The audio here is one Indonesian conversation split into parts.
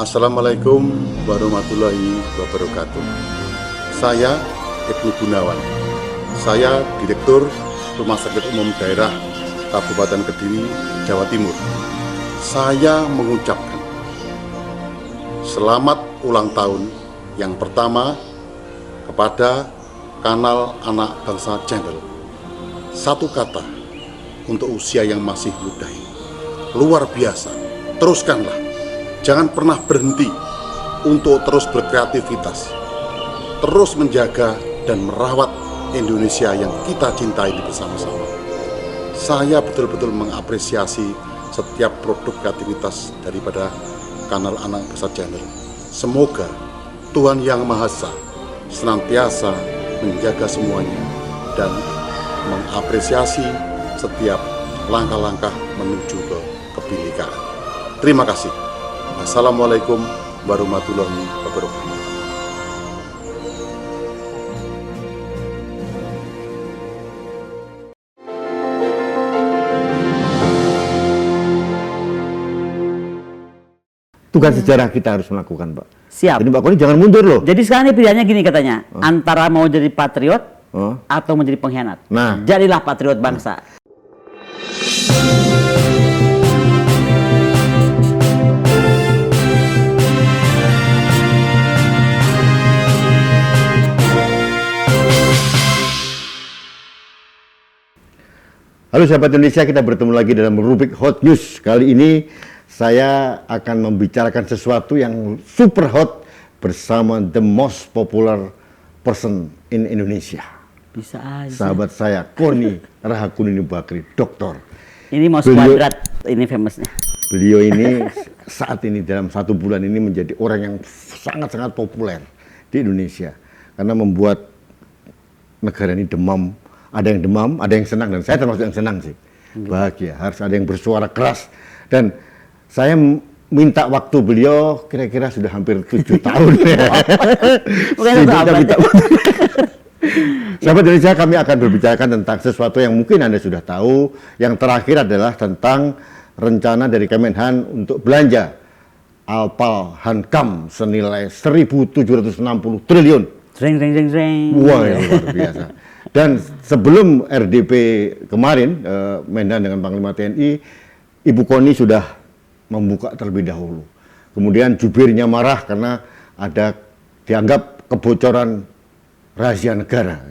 Assalamualaikum warahmatullahi wabarakatuh. Saya Ibnu Gunawan. Saya Direktur Rumah Sakit Umum Daerah Kabupaten Kediri, Jawa Timur. Saya mengucapkan selamat ulang tahun yang pertama kepada Kanal Anak Bangsa Channel. Satu kata untuk usia yang masih muda ini. Luar biasa. Teruskanlah. Jangan pernah berhenti untuk terus berkreativitas, terus menjaga dan merawat Indonesia yang kita cintai bersama-sama. Saya betul-betul mengapresiasi setiap produk kreativitas daripada Kanal Anak Bangsa Channel. Semoga Tuhan Yang Maha Esa senantiasa menjaga semuanya dan mengapresiasi setiap langkah-langkah menuju ke kebinekaan. Terima kasih. Assalamualaikum warahmatullahi wabarakatuh. Tugas sejarah kita harus melakukan, Pak. Siap. Jadi Pak Koni jangan mundur loh. Jadi sekarang ini pilihannya gini katanya, antara mau jadi patriot atau menjadi pengkhianat. Nah, jadilah patriot bangsa. halo sahabat Indonesia, kita bertemu lagi dalam rubrik Hot News. Kali ini saya akan membicarakan sesuatu yang super hot bersama the most popular person in Indonesia. Bisa aja. Sahabat saya, Koni Rahakunini Bakri, doktor. Ini mau kuadrat, ini famousnya. Beliau ini saat ini dalam 1 bulan ini menjadi orang yang sangat-sangat populer di Indonesia. Karena membuat negara ini demam. Ada yang demam, ada yang senang, dan saya termasuk yang senang sih. Bahagia, harus ada yang bersuara keras. Dan saya minta waktu beliau kira-kira sudah hampir 7 tahun. Sahabat Indonesia, kami akan berbicarakan tentang sesuatu yang mungkin Anda sudah tahu. Yang terakhir adalah tentang rencana dari Kemenhan untuk belanja Alpal Hankam senilai 1.760 triliun. Wah, ya, luar biasa. Dan sebelum RDP kemarin, Menhan dengan Panglima TNI, Ibu Koni sudah membuka terlebih dahulu. Kemudian jubirnya marah karena ada dianggap kebocoran rahasia negara.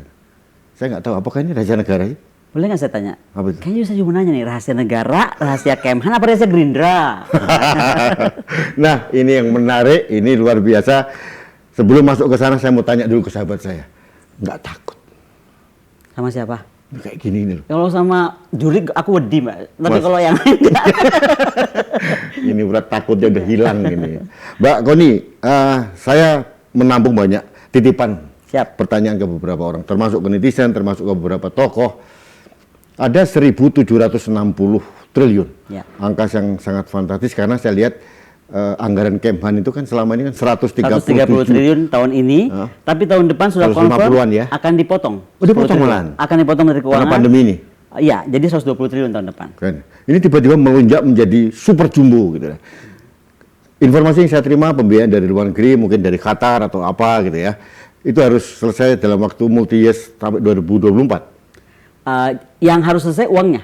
Saya nggak tahu apakah ini rahasia negara sih? Boleh nggak saya tanya? Apa itu? Kayaknya saya juga nanya nih, rahasia negara, rahasia Kemhan, apa rahasia Gerindra? Nah, ini yang menarik, ini luar biasa. Sebelum masuk ke sana, saya mau tanya dulu ke sahabat saya. Nggak takut? Sama siapa? Kayak gini nih loh. Kalau sama juri aku wedi, Mbak. Tapi kalau yang lain enggak. Ini berat, takutnya udah hilang ini. Mbak Koni, saya menampung banyak titipan. Siap. Pertanyaan ke beberapa orang, termasuk ke netizen, termasuk ke beberapa tokoh. Ada 1.760 triliun. Ya. Angka yang sangat fantastis karena saya lihat anggaran Kemhan itu kan selama ini kan 130 triliun tahun ini, tapi tahun depan sudah confirm ya? akan dipotong. Oh, dipotong malahan? Akan dipotong dari keuangan. Karena pandemi ini? Iya, jadi 120 triliun tahun depan. Keren. Ini tiba-tiba melonjak menjadi super jumbo gitu ya. Informasi yang saya terima pembiayaan dari luar negeri, mungkin dari Qatar atau apa gitu ya, itu harus selesai dalam waktu multi-years sampai 2024. Yang harus selesai uangnya.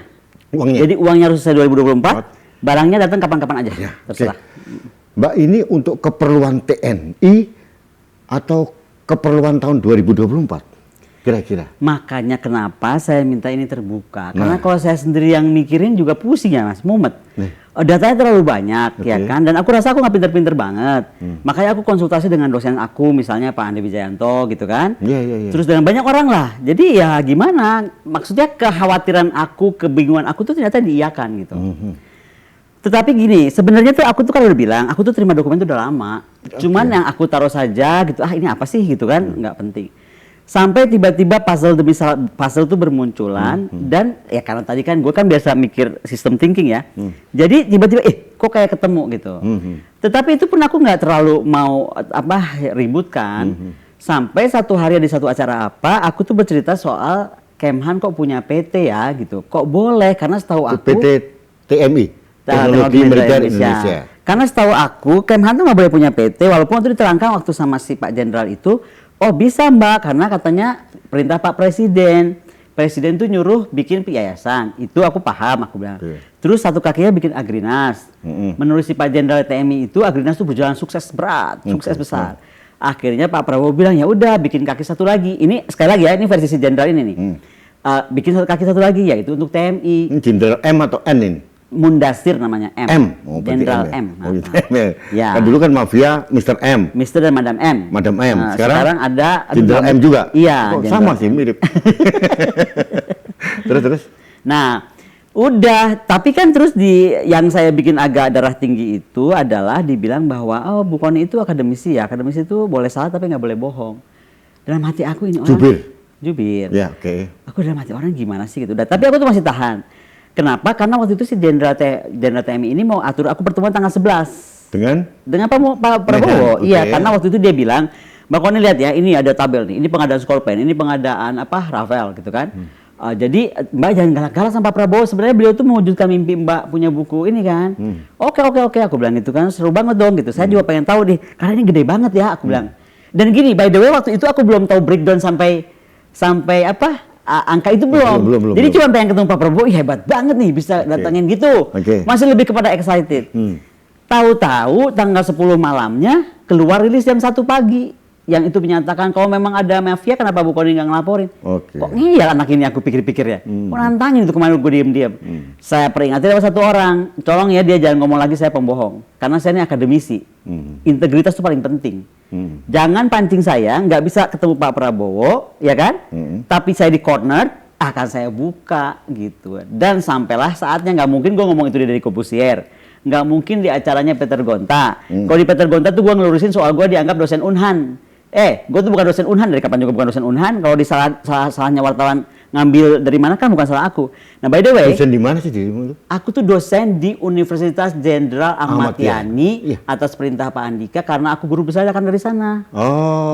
Jadi uangnya harus selesai 2024. Barangnya datang kapan-kapan aja, ya, terserah. Okay. Mbak, ini untuk keperluan TNI atau keperluan tahun 2024 kira-kira? Makanya kenapa saya minta ini terbuka. Karena kalau saya sendiri yang mikirin juga pusing ya Mas, mumet. Datanya terlalu banyak ya kan, dan aku rasa aku nggak pinter-pinter banget. Makanya aku konsultasi dengan dosen aku, misalnya Pak Andi Wijayanto gitu kan. Terus dengan banyak orang lah. Jadi ya gimana, maksudnya kekhawatiran aku, kebingungan aku tuh ternyata diiyakan gitu. Tetapi gini, sebenarnya tuh aku tuh kan udah bilang, aku tuh terima dokumen tuh udah lama. Cuman yang aku taruh saja gitu, ini apa sih gitu kan, nggak penting. Sampai tiba-tiba puzzle demi puzzle tuh bermunculan, dan ya karena tadi kan gue kan biasa mikir sistem thinking ya. Jadi tiba-tiba, kok kayak ketemu gitu. Tetapi itu pun aku nggak terlalu mau ributkan. Sampai satu hari di satu acara aku tuh bercerita soal Kemhan kok punya PT ya gitu. Kok boleh, karena setahu aku PT TMI. Teknologi Militer Indonesia. Karena setahu aku, Kemhan tuh nggak boleh punya PT, walaupun itu diterangkan waktu sama si Pak Jenderal itu, oh bisa Mbak, karena katanya perintah Pak Presiden. Presiden tuh nyuruh bikin yayasan, itu aku paham, aku bilang. Terus satu kakinya bikin Agrinas. Menurut si Pak Jenderal TMI itu, Agrinas tuh berjalan sukses berat, sukses besar. Akhirnya Pak Prabowo bilang, ya udah bikin kaki satu lagi. Ini sekali lagi ya, ini versi si Jenderal ini nih. Bikin kaki satu lagi, yaitu untuk TMI. Ini Jenderal M atau N ini? Mundasir namanya, M. Oh, Jenderal M. M. Oh, gitu, M ya. Ya. Kan dulu kan mafia Mr. M. Mr. dan Madam M. Madam M. Nah, sekarang ada Jenderal M juga. Iya, oh, sama sih, mirip. terus. Nah, udah, tapi kan terus yang saya bikin agak darah tinggi itu adalah dibilang bahwa oh Bu Kony itu akademisi ya. Akademisi itu boleh salah tapi nggak boleh bohong. Dalam hati aku ini orang Jubir. Ya, oke. Aku dalam hati orang gimana sih gitu. Tapi aku tuh masih tahan. Kenapa? Karena waktu itu si Jenderal TMI ini mau atur aku pertemuan tanggal 11. Dengan Pak Prabowo. Okay. Iya, karena waktu itu dia bilang, Mbak Kony lihat ya, ini ada tabel nih, ini pengadaan Skorpen, ini pengadaan Rafael gitu kan. Jadi Mbak jangan galak-galak sama Pak Prabowo. Sebenarnya beliau tuh mewujudkan mimpi Mbak punya buku ini kan. Oke, aku bilang gitu kan, seru banget dong gitu. Saya juga pengen tahu deh, karena ini gede banget ya, aku bilang. Dan gini, by the way waktu itu aku belum tahu breakdown sampai angka itu belum. Jadi cuma pengen ketemu Pak Prabowo, hebat banget nih bisa datangin gitu. Masih lebih kepada excited. Tahu-tahu tanggal 10 malamnya keluar rilis jam 1 pagi. Yang itu menyatakan kalau memang ada mafia kenapa Bu Kony nggak ngelaporin. Kok ngiyal anak ini aku pikir-pikir ya. Kok nantangin itu kemarin gue diem-diem. Saya peringatin sama satu orang. Tolong ya dia jangan ngomong lagi saya pembohong. Karena saya ini akademisi. Integritas itu paling penting. Jangan pancing saya, nggak bisa ketemu Pak Prabowo, ya kan? Tapi saya di corner, akan saya buka gitu. Dan sampailah saatnya, nggak mungkin gue ngomong itu dari Corbusier, nggak mungkin di acaranya Peter Gonta. Kalau di Peter Gonta tuh gue ngelurusin soal gue dianggap dosen Unhan. Gue tuh bukan dosen Unhan, dari kapan juga bukan dosen Unhan. Kalau di salahnya wartawan ngambil dari mana kan bukan salah aku. Nah by the way, dosen di mana sih dirimu? Aku tuh dosen di Universitas Jenderal Ahmad Yani atas perintah Pak Andika karena aku guru besar kan dari sana.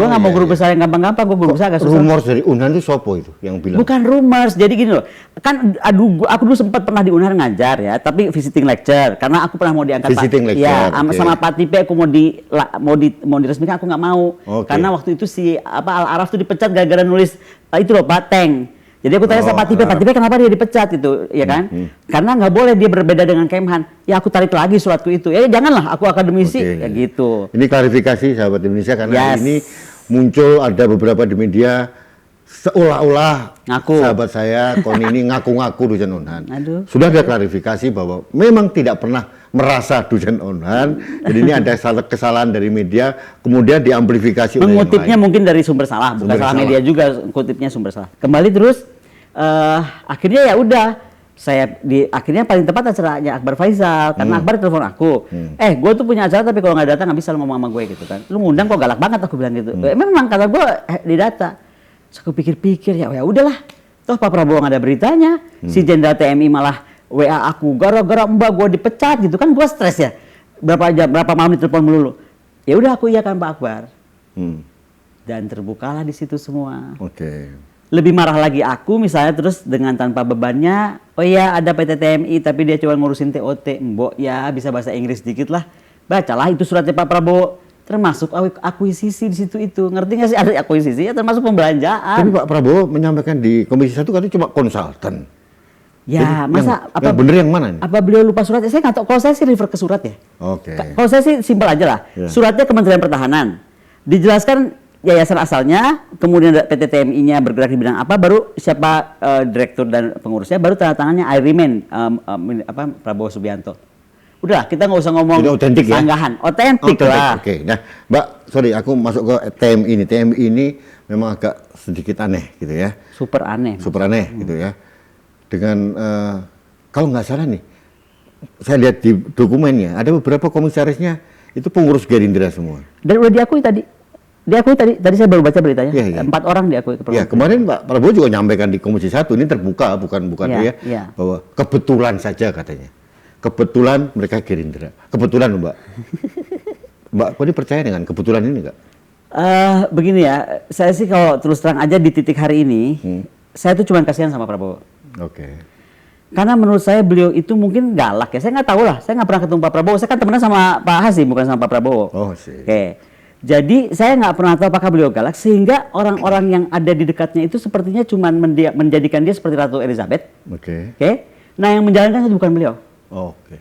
Gue nggak mau guru besar yang gampang-gampang, gue guru besar agak susah. Rumors dari Unhan itu sopo itu yang bilang? Bukan rumors, jadi gini loh. Kan aku dulu sempat pernah di Unhan ngajar ya, tapi visiting lecture karena aku pernah mau diangkat visiting Pak. Lecture, ya, sama Pak Tipe aku mau diresmikan aku nggak mau. Karena waktu itu si Al-Araf tuh dipecat gara-gara nulis itu loh Pak Tank. Jadi aku tanya sama Pak Tipe kenapa dia dipecat itu, ya kan? Karena nggak boleh dia berbeda dengan Kemhan. Ya aku tarik lagi suratku itu. Ya janganlah, aku akademisi, ya gitu. Ini klarifikasi sahabat Indonesia karena ini muncul ada beberapa di media seolah-olah sahabat saya Kony ini ngaku-ngaku dosen Unhan. Sudah ada klarifikasi bahwa memang tidak pernah merasa dosen Unhan. Jadi ini ada kesalahan dari media, kemudian diamplifikasi oleh mengutipnya mungkin dari sumber salah, bukan salah media juga, kutipnya sumber salah. Kembali terus, akhirnya ya udah, akhirnya paling tepat acaranya Akbar Faisal, karena Akbar telepon aku, gue tuh punya acara tapi kalau nggak datang nggak bisa lu ngomong sama gue gitu kan. Lu ngundang kok galak banget, aku bilang gitu. Memang kata gue di data. Terus aku pikir-pikir ya udahlah, toh Pak Prabowo nggak ada beritanya, si Jenderal TMI malah WA aku gara-gara Mbak gue dipecat gitu kan, gue stres ya. Berapa malam ditelepon melulu. Ya udah aku iyakan Pak Akbar. Dan terbukalah di situ semua. Lebih marah lagi aku misalnya terus dengan tanpa bebannya, oh iya ada PT TMI tapi dia cuma ngurusin TOT. Mbok ya bisa bahasa Inggris dikit lah. Bacalah itu suratnya Pak Prabowo. Termasuk akuisisi di situ itu. Ngerti nggak sih ada akuisisi ya termasuk pembelanjaan. Tapi Pak Prabowo menyampaikan di Komisi 1 katanya cuma konsultan. Ya, jadi masa yang bener yang mana nih? Apa beliau lupa suratnya? Saya nggak tahu. Kalau saya sih refer ke surat ya. Kalau saya sih simpel aja lah. Suratnya Kementerian Pertahanan. Dijelaskan yayasan asalnya, kemudian PT TMI-nya bergerak di bidang apa, baru siapa direktur dan pengurusnya, baru tanda tangannya I remain Prabowo Subianto. Udah, kita nggak usah ngomong sanggahan. Otentik lah. Nah, Mbak, sorry, aku masuk ke TMI ini. TMI ini memang agak sedikit aneh gitu ya. Super aneh gitu ya. Dengan kalau nggak salah nih, saya lihat di dokumennya ada beberapa komisarisnya itu pengurus Gerindra semua. Dan udah diakui tadi. Tadi saya baru baca beritanya. 4 orang diakui. Ya, kemarin Pak Prabowo juga nyampaikan di Komisi 1 ini terbuka, bukan bahwa kebetulan saja katanya. Kebetulan mereka Gerindra. Kebetulan Mbak. Mbak, kok percaya dengan kebetulan ini nggak? Begini ya, saya sih kalau terus terang aja di titik hari ini, saya tuh cuma kasihan sama Prabowo. Karena menurut saya beliau itu mungkin galak ya. Saya nggak tahu lah. Saya nggak pernah ketemu Pak Prabowo. Saya kan temenan sama Pak Hasim, bukan sama Pak Prabowo. Oh, sih. Oke. Jadi saya nggak pernah tahu apakah beliau galak, sehingga orang-orang yang ada di dekatnya itu sepertinya cuma menjadikan dia seperti Ratu Elizabeth. Oke. Oke. Nah, yang menjalankan itu bukan beliau. Oke.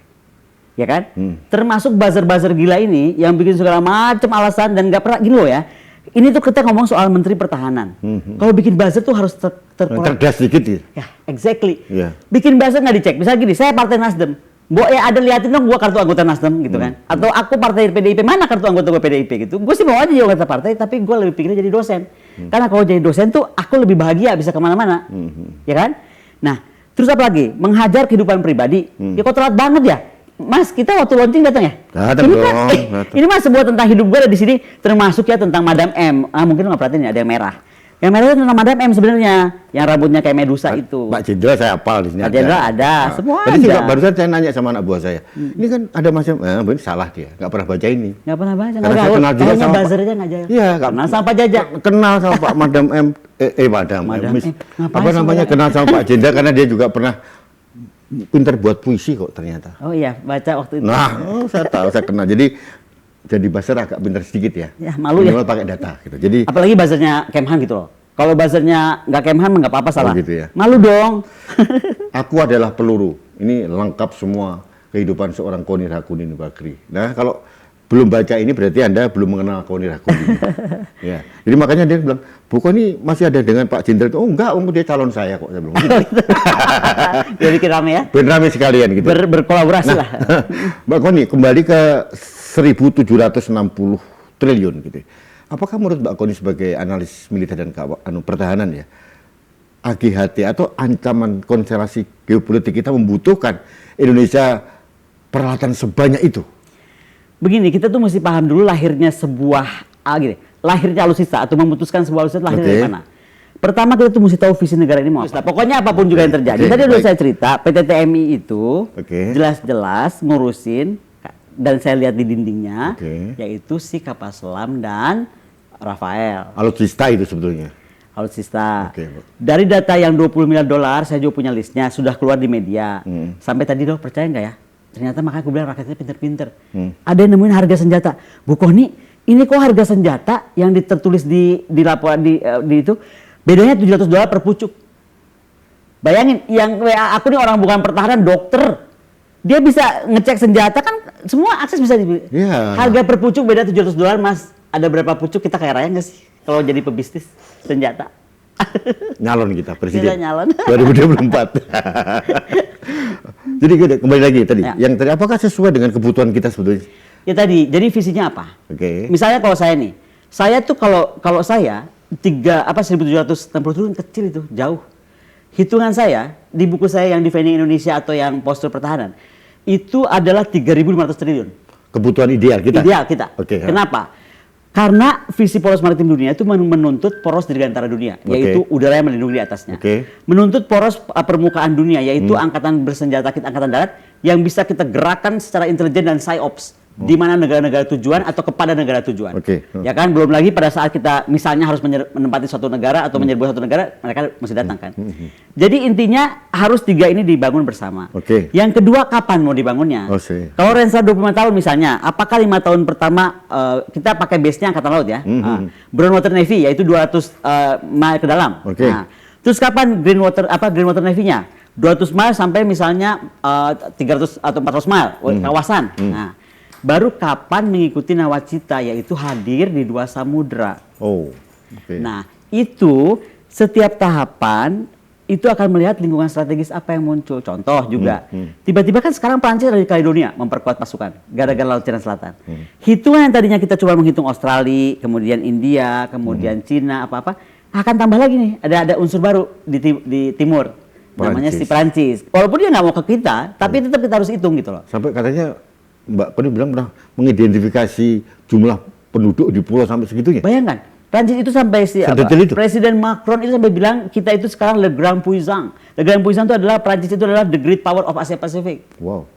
Ya kan? Termasuk buzzer-buzzer gila ini yang bikin segala macam alasan dan nggak pernah gini loh ya. Ini tuh kita ngomong soal Menteri Pertahanan. Kalau bikin buzzer tuh harus Cerdas sedikit ya. Ya, exactly. Iya. Bikin buzzer nggak dicek. Misalnya gini, saya Partai Nasdem. Mbok ya ada liatin dong gua kartu anggota Nasdem gitu kan. Atau aku partai PDIP, mana kartu anggota gua PDIP gitu. Gue sih mau aja jadi anggota partai, tapi gue lebih pikirnya jadi dosen. Karena kalau jadi dosen tuh aku lebih bahagia bisa kemana-mana. Ya kan? Nah, terus apa lagi? Menghajar kehidupan pribadi. Ya kok telat banget ya? Mas, kita waktu launching datang ya? Datang ini dong, kan, datang. ini mas sebuah tentang hidup gue ada di sini, termasuk ya tentang Madam M. Mungkin lo nggak perhatiin ya, ada yang merah. Yang merah itu tentang Madam M sebenarnya, yang rambutnya kayak Medusa itu. Pak Jenderal saya hafal di sini. Pak Jenderal ada, semua Tadi juga ada. barusan saya nanya sama anak buah saya. Ini kan ada macam, ini salah dia, nggak pernah baca ini. Nggak pernah baca, Karena saya gaul. kenal juga Kayaknya sama buzzer aja nggak jauh. Iya, Kenal sama Pak Jaja. Kenal sama Pak Madam M, Madam Madam Miss. M. Ngapain Apa sih namanya? Madam Kenal sama Pak Jenderal karena dia juga pernah pintar buat puisi kok ternyata. Oh iya, baca waktu itu. Nah, saya tahu, saya kenal. Jadi buzzer agak pintar sedikit ya. Ya, malu ya. Minimal pakai data gitu. Jadi Apalagi buzzernya Kemhan gitu loh. Kalau buzzernya nggak Kemhan nggak apa-apa salah. gitu ya. Malu dong. aku adalah peluru. Ini lengkap semua kehidupan seorang Qoni Rakunin Bakri. Nah, kalau belum baca ini berarti Anda belum mengenal Qoni Rakunin. Ya. Jadi makanya dia bilang, "Bu Qoni masih ada dengan Pak Jenderal." Oh, enggak, dia calon saya kok. Saya bilang gitu. Dia bikin rame ya. Ben rame sekalian gitu. Berkolaborasi lah. Mbak Qoni, kembali ke 1.760 triliun gitu. Apakah menurut Mbak Qoni sebagai analis militer dan pertahanan ya, AGHT atau ancaman konstelasi geopolitik kita membutuhkan Indonesia peralatan sebanyak itu? Begini, kita tuh mesti paham dulu lahirnya sebuah lahirnya alutsista atau memutuskan sebuah alutsista lahir dari mana. Pertama kita tuh mesti tahu visi negara ini mau apa. Pokoknya apapun juga yang terjadi. Tadi udah saya cerita, PT TMI itu jelas-jelas ngurusin dan saya lihat di dindingnya, yaitu si kapal selam dan Rafael. Alutsista itu sebetulnya. Alutsista. Dari data yang $20 miliar, saya juga punya listnya, sudah keluar di media. Sampai tadi dong, percaya nggak ya? Ternyata makanya aku bilang rakyatnya pinter-pinter. Ada yang nemuin harga senjata. Bu Qoni, ini kok harga senjata yang tertulis di laporan di itu bedanya $700 per pucuk. Bayangin, yang WA aku nih orang bukan pertahanan, dokter. Dia bisa ngecek senjata kan semua akses bisa di. Harga per pucuk beda $700, Mas. Ada berapa pucuk kita kaya raya nggak sih kalau jadi pebisnis senjata? Nyalon kita presiden. Kita nyalon. 2024. Jadi kembali lagi tadi, yang tadi apakah sesuai dengan kebutuhan kita sebetulnya? Ya tadi, jadi visinya apa? Misalnya kalau saya nih, saya tuh kalau saya 1.760 triliun kecil itu jauh. Hitungan saya di buku saya yang Defending Indonesia atau yang Postur Pertahanan itu adalah 3.500 triliun. Kebutuhan ideal kita. Ideal kita. Kenapa? Karena visi poros maritim dunia itu menuntut poros dirgantara dunia, yaitu udara yang melindungi di atasnya. Menuntut poros permukaan dunia, yaitu angkatan bersenjata kita, angkatan darat, yang bisa kita gerakan secara intelijen dan psyops di mana negara-negara tujuan atau kepada negara tujuan. Ya kan, belum lagi pada saat kita misalnya harus menempati suatu negara atau menyerbu satu negara, mereka mesti datang kan. Jadi intinya harus 3 ini dibangun bersama. Yang kedua, kapan mau dibangunnya? Kalau Renstra 25 tahun misalnya, apakah 5 tahun pertama kita pakai base-nya angkatan laut ya? Brown Water Navy yaitu 200 mile ke dalam. Terus kapan Green Water Navy-nya? 200 mile sampai misalnya 300 atau 400 mile kawasan. Nah, baru kapan mengikuti nawacita, yaitu hadir di 2 samudra. Nah, itu setiap tahapan itu akan melihat lingkungan strategis apa yang muncul. Contoh juga, tiba-tiba kan sekarang Prancis ada di Kaledonia memperkuat pasukan gara-gara Laut Cina Selatan. Hitungan yang tadinya kita coba menghitung Australia, kemudian India, kemudian Cina, apa-apa, akan tambah lagi nih. Ada unsur baru di timur, namanya si Prancis. Walaupun dia nggak mau ke kita, tapi tetap kita harus hitung gitu loh. Sampai katanya Mbak Qoni bilang pernah mengidentifikasi jumlah penduduk di pulau sampai segitunya. Bayangkan, Prancis itu sampai Presiden Macron itu sampai bilang kita itu sekarang le grand puissant. Le grand puissant itu adalah Prancis itu adalah the great power of Asia Pacific. Wow.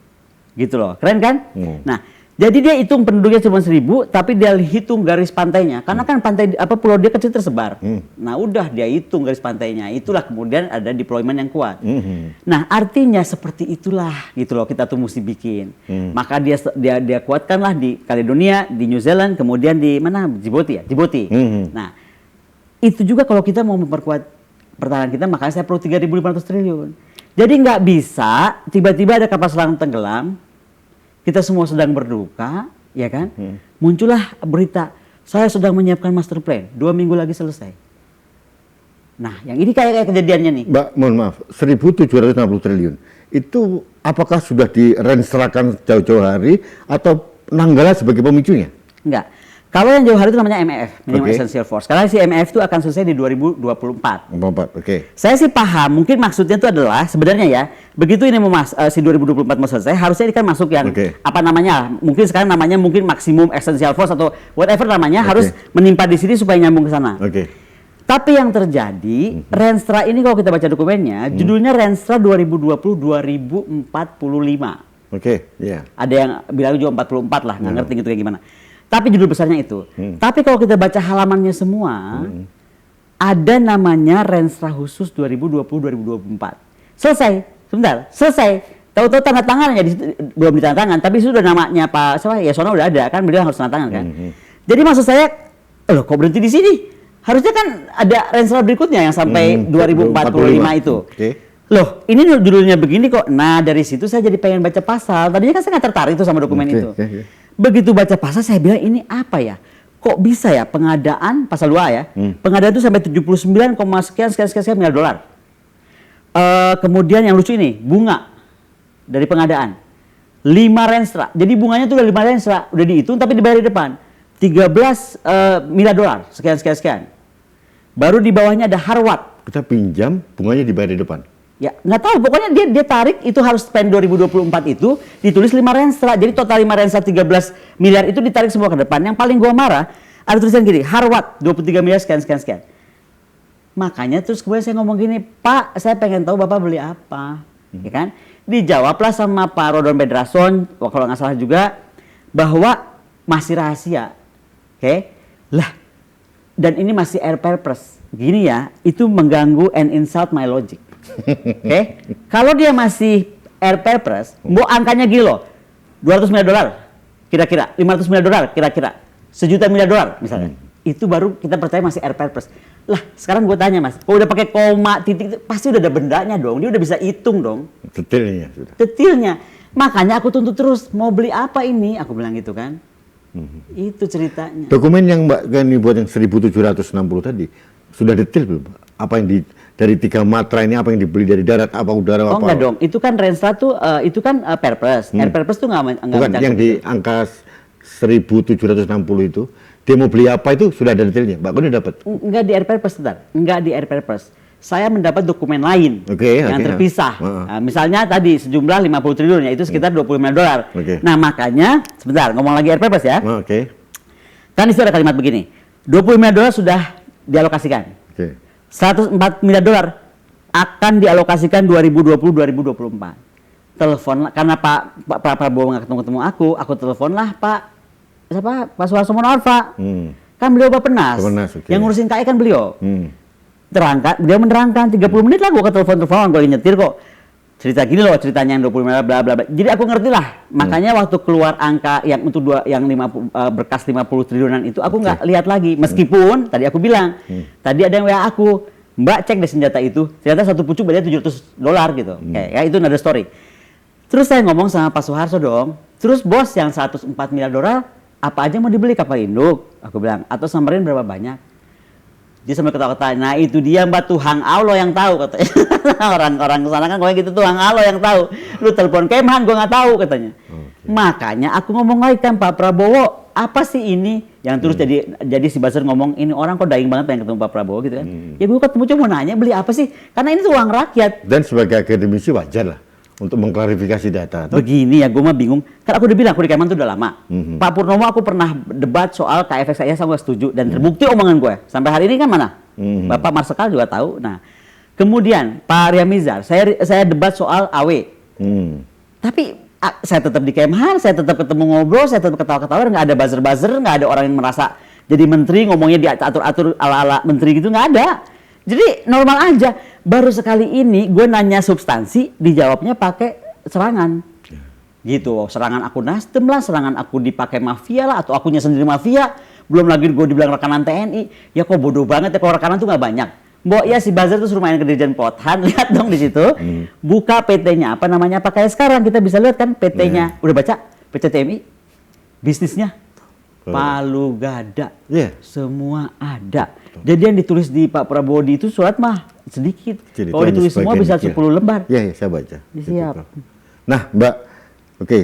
Gitu loh, keren kan? Nah, Jadi dia hitung penduduknya cuma 1.000, tapi dia hitung garis pantainya. Karena kan pantai pulau dia kecil tersebar. Nah udah dia hitung garis pantainya. Itulah kemudian ada deployment yang kuat. Nah artinya seperti itulah gitu loh kita tuh mesti bikin. Maka dia kuatkanlah di Caledonia, di New Zealand, kemudian di mana Djibouti ya, Djibouti. Nah itu juga kalau kita mau memperkuat pertahanan kita, makanya saya perlu 3.500 triliun. Jadi nggak bisa tiba-tiba ada kapal selam tenggelam. Kita semua sedang berduka, ya kan? Muncullah berita, saya sedang menyiapkan master plan, 2 minggu lagi selesai. Nah, yang ini kayak kejadiannya nih. Mbak, mohon maaf, 1.760 triliun, itu apakah sudah dirensrakan jauh-jauh hari atau Nanggala sebagai pemicunya? Enggak. Kalau yang jauh hari itu namanya MF, Minimum Essential Force. Karena si MF itu akan selesai di 2024. 24, oke. Saya sih paham, mungkin maksudnya itu adalah sebenarnya ya, begitu ini mau si 2024 mau selesai, harusnya ini kan masuk yang apa namanya? Mungkin sekarang namanya mungkin Maximum Essential Force atau whatever namanya harus menimpa di sini supaya nyambung ke sana. Tapi yang terjadi, Renstra ini kalau kita baca dokumennya, judulnya Renstra 2020-2045. Ada yang bilang juga 44 lah, nggak ngerti gitu kayak gimana. Tapi judul besarnya itu. Tapi kalau kita baca halamannya semua, ada namanya Renstra khusus 2020-2024. Selesai, sebentar, selesai. Tahu-tahu tanda tangannya belum ditandatangan, tapi sudah namanya Pak Yasona udah ada kan, beliau harus tanda tangan kan. Jadi maksud saya, loh kok berhenti di sini? Harusnya kan ada Renstra berikutnya yang sampai 2045 itu. Loh, ini judulnya begini kok. Nah, dari situ saya jadi pengen baca pasal. Tadinya kan saya nggak tertarik tuh sama dokumen itu. Begitu baca pasal saya bilang ini apa ya? Kok bisa ya pengadaan pasal 2 ya? Pengadaan itu sampai 79, sekian miliar dolar. Kemudian yang lucu ini, bunga dari pengadaan 5 Renstra. Jadi bunganya itu udah 5 Renstra, udah dihitung tapi dibayar di depan. 13 miliar dolar, sekian. Baru di bawahnya ada Harvard. Kita pinjam, bunganya dibayar di depan. Ya, nggak tahu. Pokoknya dia tarik itu harus spend 2024 itu ditulis 5 Renstra. Jadi total 5 Renstra 13 miliar itu ditarik semua ke depan. Yang paling gua marah ada tulisan gini, Harvard 23 miliar sekian. Makanya terus kemudian saya ngomong gini, Pak, saya pengen tahu Bapak beli apa, ya kan? Dijawablah sama Pak Rodon Pedrason, kalau nggak salah juga, bahwa masih rahasia, oke? Lah, dan ini masih air purpose. Gini ya, itu mengganggu and insult my logic. Kalau dia masih air purpose, mau angkanya gini loh, 200 miliar dolar, kira-kira, 500 miliar dolar, kira-kira, 1 juta miliar dolar misalnya. Itu baru kita percaya masih air purpose. Lah, sekarang gue tanya Mas, kalau udah pakai koma, titik, pasti udah ada bendanya dong, dia udah bisa hitung dong. Detailnya sudah. Detailnya. Makanya aku tuntut terus, mau beli apa ini? Aku bilang gitu kan. Itu ceritanya. Dokumen yang Mbak Gani buat yang 1.760 tadi, sudah detail belum? Apa yang dari 3 matra ini apa yang dibeli dari darat, apa udara, apa? Oh enggak dong, itu kan Renstra tuh, itu kan purpose. Air purpose tuh enggak bukan yang di angka 1.760 itu, dia mau beli apa itu sudah ada detailnya. Mbak Gani dapat? Enggak di air purpose, enggak di air purpose. Saya mendapat dokumen lain yang terpisah. Nah, misalnya tadi sejumlah 50 triliun, yaitu sekitar 20 miliar dolar. Nah makanya, sebentar ngomong lagi air purpose ya. Kan itu ada kalimat begini, 20 miliar dolar sudah dialokasikan. 104 miliar dolar akan dialokasikan 2020-2024. Telepon karena Pak Prabowo nggak ketemu aku teleponlah Pak Suharto Monoarfa. Kan beliau Bappenas. Yang ngurusin KAI kan beliau. Beliau menerangkan 30 menit lah gua ke telepon gue lagi nyetir kok. Cerita gini loh ceritanya yang 20 miliar bla bla bla. Jadi aku ngerti lah. Makanya waktu keluar angka yang untuk berkas 50 triliunan itu aku nggak lihat lagi. Meskipun tadi aku bilang, tadi ada yang WA aku, Mbak cek deh senjata itu. Ternyata satu pucuk bayarnya $700 gitu. Ya itu another story. Terus saya ngomong sama Pak Soeharto dong. Terus bos yang 104 miliar dolar apa aja mau dibeli kapal induk? Aku bilang. Atau submarine berapa banyak? Dia sambil ketawa-ketawa, nah itu dia Mbak Tuhan Allah yang tahu katanya. Orang-orang kesana kan kayak gitu, Tuhan Allah yang tahu. Lu telepon Kemhan, gue nggak tahu katanya. Makanya aku ngomong lagi kan Pak Prabowo, apa sih ini? Yang terus jadi si Basir ngomong, ini orang kok daing banget pengen ketemu Pak Prabowo gitu kan. Ya gue ketemu cuma mau nanya beli apa sih? Karena ini tuh uang rakyat. Dan sebagai akademisi wajar lah untuk mengklarifikasi data. Begini ya, gue mah bingung. Kan aku udah bilang, aku di Kemenhan tuh udah lama. Pak Purnomo aku pernah debat soal KFX saya sama setuju. Dan terbukti omongan gue. Sampai hari ini kan mana? Bapak Marsekal juga tahu. Nah, kemudian Pak Ria Mizar, saya debat soal AW. Tapi saya tetap di Kemhan, saya tetap ketemu ngobrol, saya tetap ketawa-ketawa, nggak ada buzzer-buzzer, nggak ada orang yang merasa jadi menteri ngomongnya diatur-atur ala-ala menteri gitu, nggak ada. Jadi normal aja. Baru sekali ini gue nanya substansi, dijawabnya pakai serangan. Gitu, serangan akun Nasdem lah, serangan aku dipakai mafia lah, atau akunya sendiri mafia. Belum lagi gue dibilang rekanan TNI. Ya kok bodoh banget ya, kalau rekanan tuh nggak banyak. Mbok ya si buzzer tuh suruh main ke Dirjen Potan, lihat dong di situ. Buka PT-nya, apa namanya, pakai sekarang kita bisa lihat kan PT-nya. Udah baca? PT TMI, bisnisnya. Palu gada, semua ada. Jadi yang ditulis di Pak Prabowo itu surat mah sedikit. Kalau ditulis semua bisa 10 lembar. Iya, saya baca. Siap. Nah, Mbak, oke,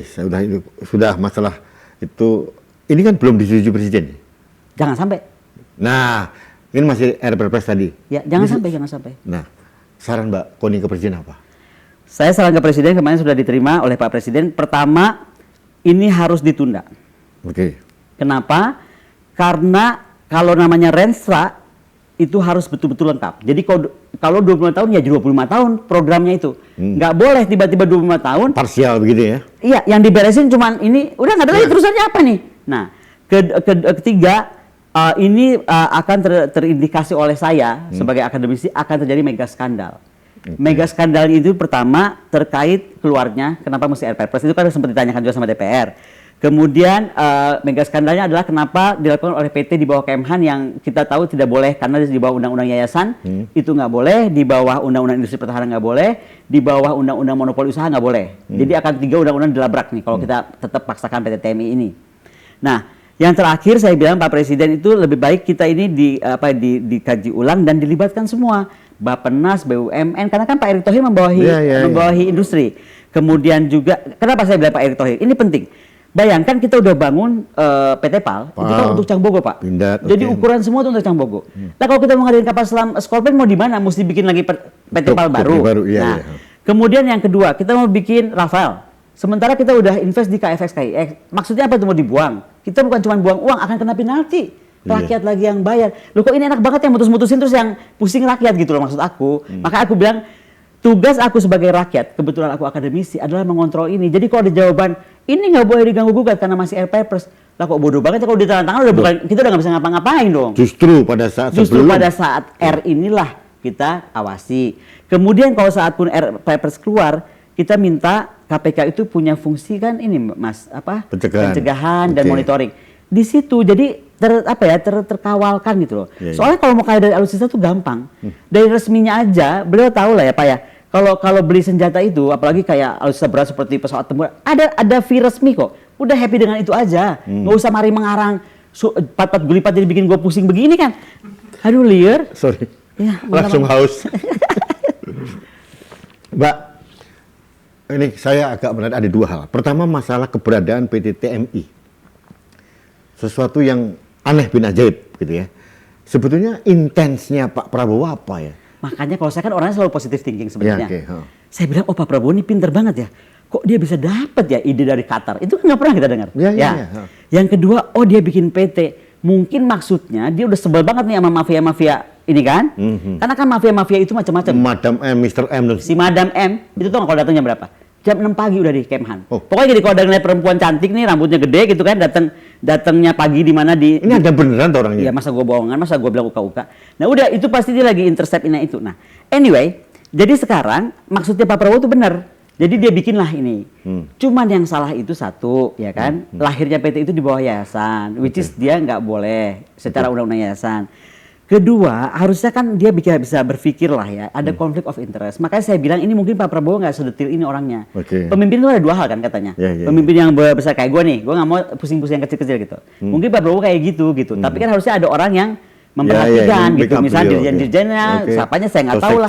sudah masalah itu. Ini kan belum disetujui presiden. Jangan sampai. Nah, ini masih RPRPres tadi. Ya, jangan sampai. Nah, saran Mbak Koni ke presiden apa? Saya saran ke presiden kemarin sudah diterima oleh Pak Presiden. Pertama, ini harus ditunda. Oke. Kenapa? Karena kalau namanya Renstra itu harus betul-betul lengkap. Jadi kalau 25 tahun ya 25 tahun programnya itu. Nggak boleh tiba-tiba 25 tahun. Parsial begitu ya? Iya, yang diberesin cuman ini, udah nggak ada lagi terusannya apa nih. Nah, ketiga, ini akan terindikasi oleh saya sebagai akademisi akan terjadi mega skandal. Mega skandal itu pertama terkait keluarnya, kenapa mesti RPRPres, itu kan sempat ditanyakan juga sama DPR. Kemudian mega skandalnya adalah kenapa dilakukan oleh PT di bawah Kemhan yang kita tahu tidak boleh karena di bawah undang-undang yayasan itu nggak boleh, di bawah undang-undang industri pertahanan nggak boleh, di bawah undang-undang monopoli usaha nggak boleh. Jadi akan 3 undang-undang dilabrak nih kalau kita tetap paksakan PT TMI ini. Nah, yang terakhir saya bilang Pak Presiden itu lebih baik kita ini dikaji ulang dan dilibatkan semua. Bappenas, BUMN, karena kan Pak Erick Thohir membawahi industri. Kemudian juga, kenapa saya bilang Pak Erick Thohir? Ini penting. Bayangkan kita udah bangun PT PAL, itu kan untuk Cangbogo Pak. Pindad, jadi ukuran semua itu untuk Cangbogo. Nah kalau kita mau ngadain kapal selam Scorpion mau di mana? Mesti bikin lagi PT PAL baru. Nah, kemudian yang kedua kita mau bikin Rafael. Sementara kita udah invest di KFX. Maksudnya apa itu mau dibuang? Kita bukan cuma buang uang, akan kena penalti. Rakyat lagi yang bayar. Loh kok ini enak banget yang mutus-mutusin terus yang pusing rakyat gitu loh maksud aku. Maka aku bilang tugas aku sebagai rakyat, kebetulan aku akademisi, adalah mengontrol ini. Jadi kalau ada jawaban, ini nggak boleh diganggu gugat karena masih RPRPres. Lah kok bodoh banget ya kalau ditandatangan udah bukan, kita udah nggak bisa ngapa-ngapain dong. Justru pada saat R inilah kita awasi. Kemudian kalau saat pun RPRPres keluar, kita minta KPK itu punya fungsi kan ini Mas, pencegahan dan monitoring. Di situ jadi terkawalkan gitu loh. Soalnya kalau mau kaya dari alutsista tuh gampang. Dari resminya aja, beliau tahu lah ya Pak ya. Kalau beli senjata itu, apalagi kayak alutsista berat seperti pesawat tempur, ada fee resmi kok. Udah happy dengan itu aja. Nggak usah mari mengarang, pat-pat gulipat jadi bikin gue pusing begini kan. Aduh liar. Sorry. Ya, langsung haus. Mbak, ini saya agak menarik ada 2 hal. Pertama masalah keberadaan PT TMI. Sesuatu yang aneh bin ajaib gitu ya. Sebetulnya intensnya Pak Prabowo apa ya? Makanya kalau saya kan orangnya selalu positive thinking sebenarnya. Ya, Saya bilang, oh Pak Prabowo ini pinter banget ya. Kok dia bisa dapat ya ide dari Qatar? Itu kan nggak pernah kita dengar. Yang kedua, oh dia bikin PT. Mungkin maksudnya dia udah sebel banget nih sama mafia-mafia ini kan. Karena kan mafia-mafia itu macam-macam. Madam M, Mr. M. Si Madam M, itu tuh kalau datangnya berapa? Jam 6 pagi udah di Kemhan. Pokoknya jadi kalau ada ngeliat perempuan cantik nih, rambutnya gede gitu kan, datangnya pagi di mana di. Ini ada beneran tuh orangnya? Iya, masa gue bohongan, masa gue bilang uka-uka. Nah udah, itu pasti dia lagi intercept ini itu. Nah, anyway, jadi sekarang maksudnya Pak Prabowo itu benar. Jadi dia bikinlah ini. Cuman yang salah itu satu, ya kan? Lahirnya PT itu di bawah yayasan, which is dia nggak boleh secara undang-undang yayasan. Kedua, harusnya kan dia bisa berpikir lah ya, ada konflik of interest. Makanya saya bilang ini mungkin Pak Prabowo nggak sedetil ini orangnya. Pemimpin itu ada 2 hal kan katanya. Pemimpin yang besar kayak gue nih, gue nggak mau pusing-pusing yang kecil-kecil gitu. Mungkin Pak Prabowo kayak gitu. Tapi kan harusnya ada orang yang memperhatikan gitu. Misalnya dirjen-dirjennya, siapanya saya nggak tahu lah.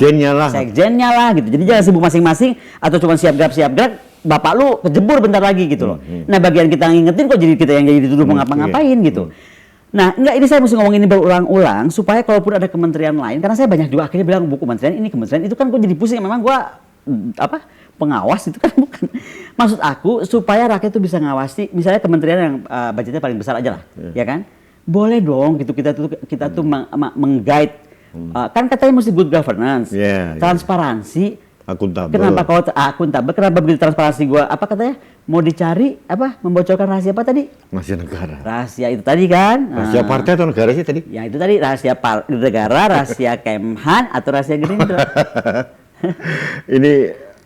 Sekjennya lah gitu. Jadi jangan sibuk masing-masing atau cuma siap gerak, bapak lu kejebur bentar lagi gitu loh. Nah bagian kita ngingetin kok jadi kita yang jadi dituduh mau ngapa-ngapain gitu. Nah, enggak, ini saya mesti ngomong ini berulang-ulang supaya kalaupun ada kementerian lain, karena saya banyak juga akhirnya bilang buku kementerian ini kementerian itu kan gue jadi pusing, memang gue pengawas itu kan bukan. Maksud aku supaya rakyat itu bisa ngawasi, misalnya kementerian yang budgetnya paling besar aja lah, ya kan? Boleh dong gitu kita tuh meng-guide, kan katanya mesti good governance, transparansi. Akuntabel. Kenapa kau akuntabel? Kenapa begitu transparansi gua? Apa katanya? Mau dicari apa? Membocorkan rahasia apa tadi? Rahasia negara. Rahasia itu tadi kan? Rahasia partai atau negara sih tadi? Ya itu tadi rahasia negara, rahasia Kemhan atau rahasia Gerindra. Ini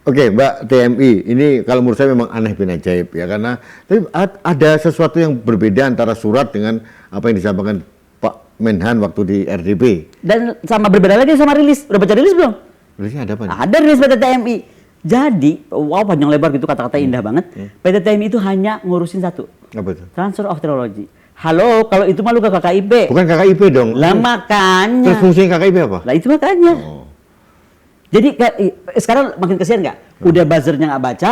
oke, Mbak TMI. Ini kalau menurut saya memang aneh bin ajaib ya, karena tapi ada sesuatu yang berbeda antara surat dengan apa yang disampaikan Pak Menhan waktu di RDP. Dan sama berbeda lagi sama rilis. Udah baca rilis belum? Rilisnya ada apa nih? Ada rilis PT TMI. Jadi, wow panjang lebar gitu kata-kata indah banget. PT TMI itu hanya ngurusin satu. Apa itu? Transfer of technology. Halo, kalau itu malu ke KKIP. Bukan KKIP dong. Lah makanya. Terus fungsinya KKIP apa? Lah itu makanya. Oh. Jadi sekarang makin kesian nggak? Udah buzzernya nggak baca,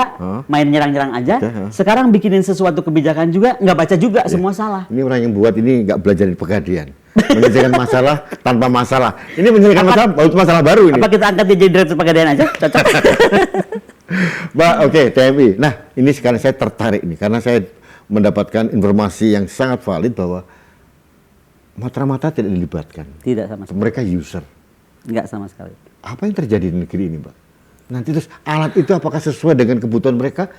main nyerang-nyerang aja. Sekarang bikinin sesuatu kebijakan juga nggak baca juga, semua salah. Ini orang yang buat ini nggak belajar di Pegadian. Menyelesaikan masalah tanpa masalah. Ini menyelesaikan masalah baru ini. Apa kita angkat dia jadi direktur Pegadaian aja? Cocok. Mbak, oke, TMI. Nah, ini sekarang saya tertarik nih karena saya mendapatkan informasi yang sangat valid bahwa mata-mata tidak dilibatkan. Tidak sama sekali. Mereka user. Nggak sama sekali. Apa yang terjadi di negeri ini, Mbak? Nanti terus alat itu apakah sesuai dengan kebutuhan mereka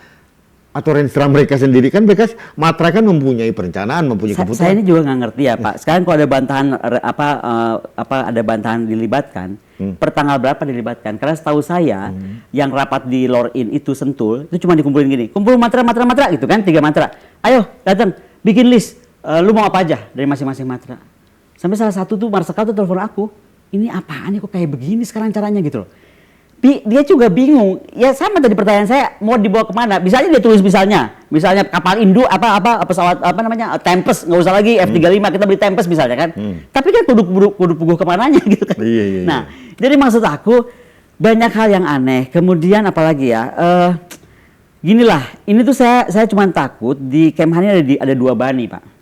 atau renstra mereka sendiri? Kan mereka Matra kan mempunyai perencanaan, mempunyai kebutuhan. Saya ini juga nggak ngerti ya Pak. Sekarang kalau ada bantahan ada bantahan dilibatkan, per tanggal berapa dilibatkan? Karena setahu saya yang rapat di Lor-In itu Sentul itu cuma dikumpulin gini, kumpul matra gitu kan, 3 matra. Ayo datang, bikin list. Lu mau apa aja dari masing-masing matra. Sampai salah satu tuh Marsikal tuh telepon aku. Ini apaan nih kok kayak begini sekarang caranya gitu loh. Dia juga bingung. Ya sama tadi pertanyaan saya, mau dibawa kemana? Bisa aja dia tulis misalnya kapal induk pesawat Tempest, nggak usah lagi F-35, kita beli Tempest misalnya kan. Tapi kan kudu puguh kemananya gitu kan. Iya. Nah, jadi maksud aku banyak hal yang aneh. Kemudian apalagi ya? Ginilah, ini tuh saya cuma takut di Kemhan ini ada 2 bani Pak.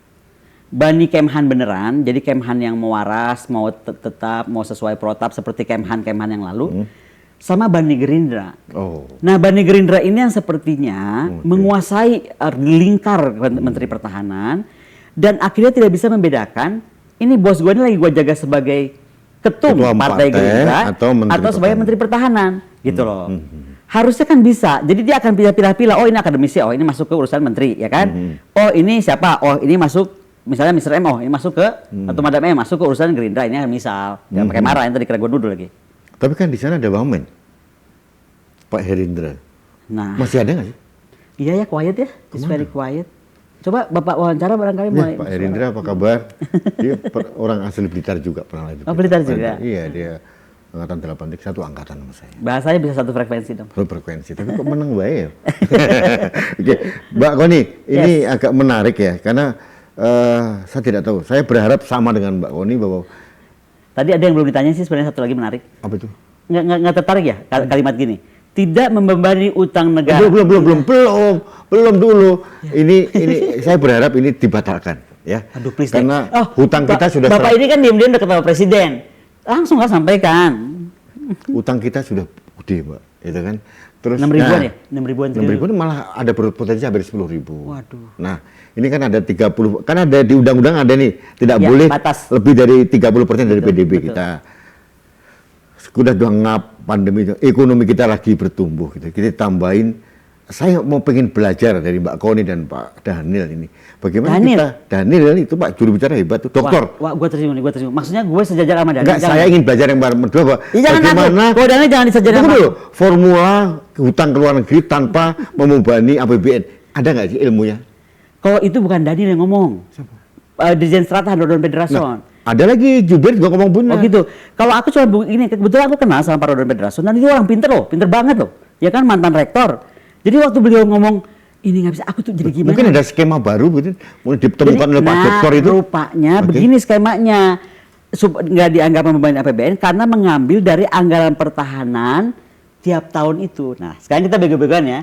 Bani Kemhan beneran, jadi Kemhan yang mau waras, mau tetap, mau sesuai protap seperti Kemhan yang lalu, sama Bani Gerindra. Oh. Nah, Bani Gerindra ini yang sepertinya menguasai lingkar Menteri Pertahanan dan akhirnya tidak bisa membedakan ini bos gue ini lagi gue jaga sebagai ketum Partai Gerindra atau sebagai Menteri Pertahanan, gitu loh. Harusnya kan bisa. Jadi dia akan pilih-pilih, oh ini akademisi, oh ini masuk ke urusan menteri, ya kan? Oh ini siapa? Oh ini masuk misalnya Mr. M, oh ini masuk ke atau Madam M masuk ke urusan Gerindra, ini misal. Jangan pakai marah, yang tadi kira gue duduk lagi. Tapi kan di sana ada wamen, Pak Herindra. Nah, masih ada nggak sih? Iya ya, quiet ya, it's very quiet. Coba Bapak wawancara barangkali mulai. Pak Herindra apa kabar? Dia orang asli Blitar juga, pernah di Blitar juga. Iya, dia angkatan 8, satu angkatan sama saya. Bahasanya bisa satu frekuensi dong. Satu frekuensi, tapi kok menang baik ya? Oke, Mbak Koni, ini agak menarik ya, karena saya tidak tahu. Saya berharap sama dengan Mbak Koni bahwa tadi ada yang belum ditanya sih, sebenarnya satu lagi menarik. Apa itu? Nggak tertarik ya kalimat gini? Tidak membebani utang negara. Belum dulu. Ini saya berharap ini dibatalkan ya. Aduh, please karena hutang kita sudah Bapak ini kan diam-diam udah ketemu presiden. Langsung lah sampaikan. Utang kita sudah gede, Mbak. Itu kan. Terus 6 ribuan ya? 6 ribuan 6 ribuan malah ada berpotensi hampir 10 ribu. Waduh. Nah, ini kan ada 30, kan ada di undang-undang ada nih, tidak boleh batas lebih dari 30% dari PDB kita. Sudah ngap pandemi itu, ekonomi kita lagi bertumbuh gitu. Kita tambahin, saya mau pengen belajar dari Mbak Koni dan Pak Daniel ini. Bagaimana Daniel itu Pak juru bicara hebat tuh, dokter. Wah, gue tersinggung. Maksudnya gue sejajar sama Daniel. Enggak, saya ingin belajar yang berdua, Pak. Bagaimana? Kalau Daniel jangan disejajar sama. Formula hutang ke luar negeri tanpa membebani APBN. Ada nggak sih ilmunya? Kalau itu bukan Daniel yang ngomong. Siapa? Dirjen Strata Rodon Pedrason. Ada lagi jubir juga ngomong benar. Oh gitu. Kalau aku cuma ini, kebetulan aku kenal sama Pak Rodon Pedrason dan dia orang pinter loh, pinter banget loh. Ya kan, mantan rektor. Jadi waktu beliau ngomong ini nggak bisa, aku tuh jadi gimana? Mungkin ada skema baru gitu, mulai ditemukan oleh Pak Dokter itu. Rupanya begini skemanya, nggak dianggap membebani APBN karena mengambil dari anggaran pertahanan tiap tahun itu. Nah, sekarang kita bego-begoan ya.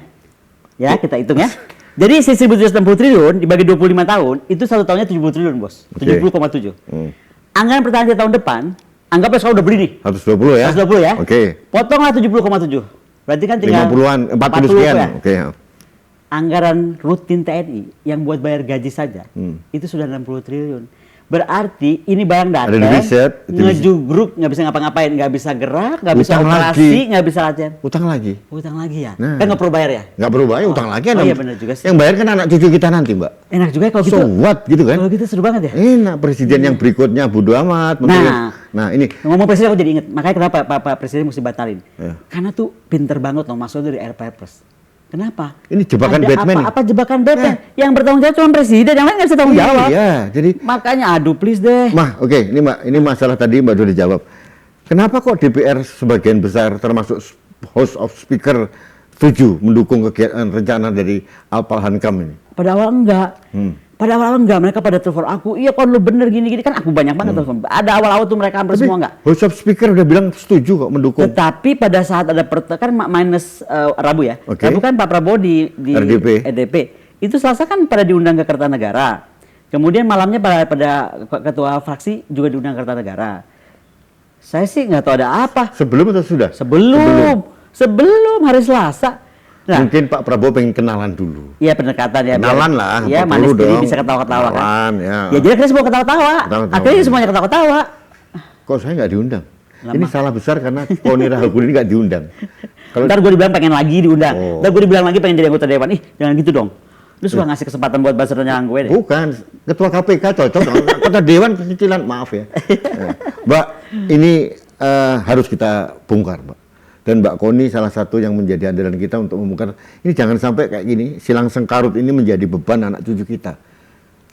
Ya, kita hitung ya. Jadi 1.760 triliun dibagi 25 tahun, itu satu tahunnya 70 triliun, Bos. 70,7. Anggaran pertahanan tiap tahun depan, anggapnya sekarang udah beli nih. 120 ya? 120 ya? Oke. Potonglah 70,7. Berarti kan tinggal 50-an, 40 sekian. ya? Oke. Anggaran rutin TNI yang buat bayar gaji saja, itu sudah 60 triliun. Berarti ini barang Ada datang, di riset, itu ngejugruk, nggak bisa ngapa-ngapain, nggak bisa gerak, nggak bisa Utang operasi, lagi. nggak bisa latihan. Utang lagi. Utang lagi ya? Nah. Kan nggak perlu bayar ya? Nggak perlu bayar, utang lagi. Oh iya benar juga sih. Yang bayar kan anak cucu kita nanti, Mbak. Enak juga ya kalau gitu. So what, gitu kan? Kalau gitu seru banget ya. Enak, presiden yang berikutnya bodo amat. menteri. Nah, ini Ngomong presiden aku jadi inget, makanya kenapa Pak Presiden mesti batalin? Ya. Karena tuh pinter banget loh masuk dari air purpose. Kenapa? Ini jebakan Ada Batman nih. Apa jebakan Batman? Yang bertanggung jawab cuma presiden, yang lain nggak bisa tanggung jawab. Iya, jadi Makanya aduh please deh. oke, ini Mbak, ini masalah tadi Mbak sudah dijawab. Kenapa kok DPR sebagian besar termasuk House of Speaker setuju mendukung kegiatan rencana dari Alpal Hankam ini? Pada awal enggak. Pada awal enggak, mereka pada telepon aku, iya kon lu bener gini-gini, kan aku banyak banget telepon. Ada awal-awal tuh mereka hampir semua enggak. House of Speaker udah bilang setuju kok mendukung. Tetapi pada saat ada kan minus Rabu ya. Oke. Rabu kan Pak Prabowo di RDP. RDP. Itu Selasa kan pada diundang ke Kertanegara. Kemudian malamnya pada ketua fraksi juga diundang ke Kertanegara. Saya sih nggak tahu ada apa. Sebelum atau sudah? Sebelum hari Selasa. Nah, Mungkin Pak Prabowo pengen kenalan dulu. iya pendekatan ya. Kenalan lah, Iya, apa manis perlu jadi dong. bisa ketawa-ketawa kan. Kenalan, ya. Ya jadi akhirnya semua ketawa-tawa. Ketawa-tawa. Akhirnya semuanya ketawa-tawa. Kok saya nggak diundang? Lama. Ini salah besar karena Poni Rahakuni ini nggak diundang. Kalau Ntar gue dibilang pengen lagi diundang. Oh. Ntar gue dibilang lagi pengen jadi anggota dewan. Ih, jangan gitu dong. Lu suka ngasih kesempatan buat buzzer nyerang gue deh. bukan ketua KPK cocok, kota Dewan kecicilan, maaf ya. Mbak, ini harus kita bongkar, Mbak. Dan Mbak Koni salah satu yang menjadi andalan kita untuk membongkar. Ini jangan sampai kayak gini, silang sengkarut ini menjadi beban anak cucu kita.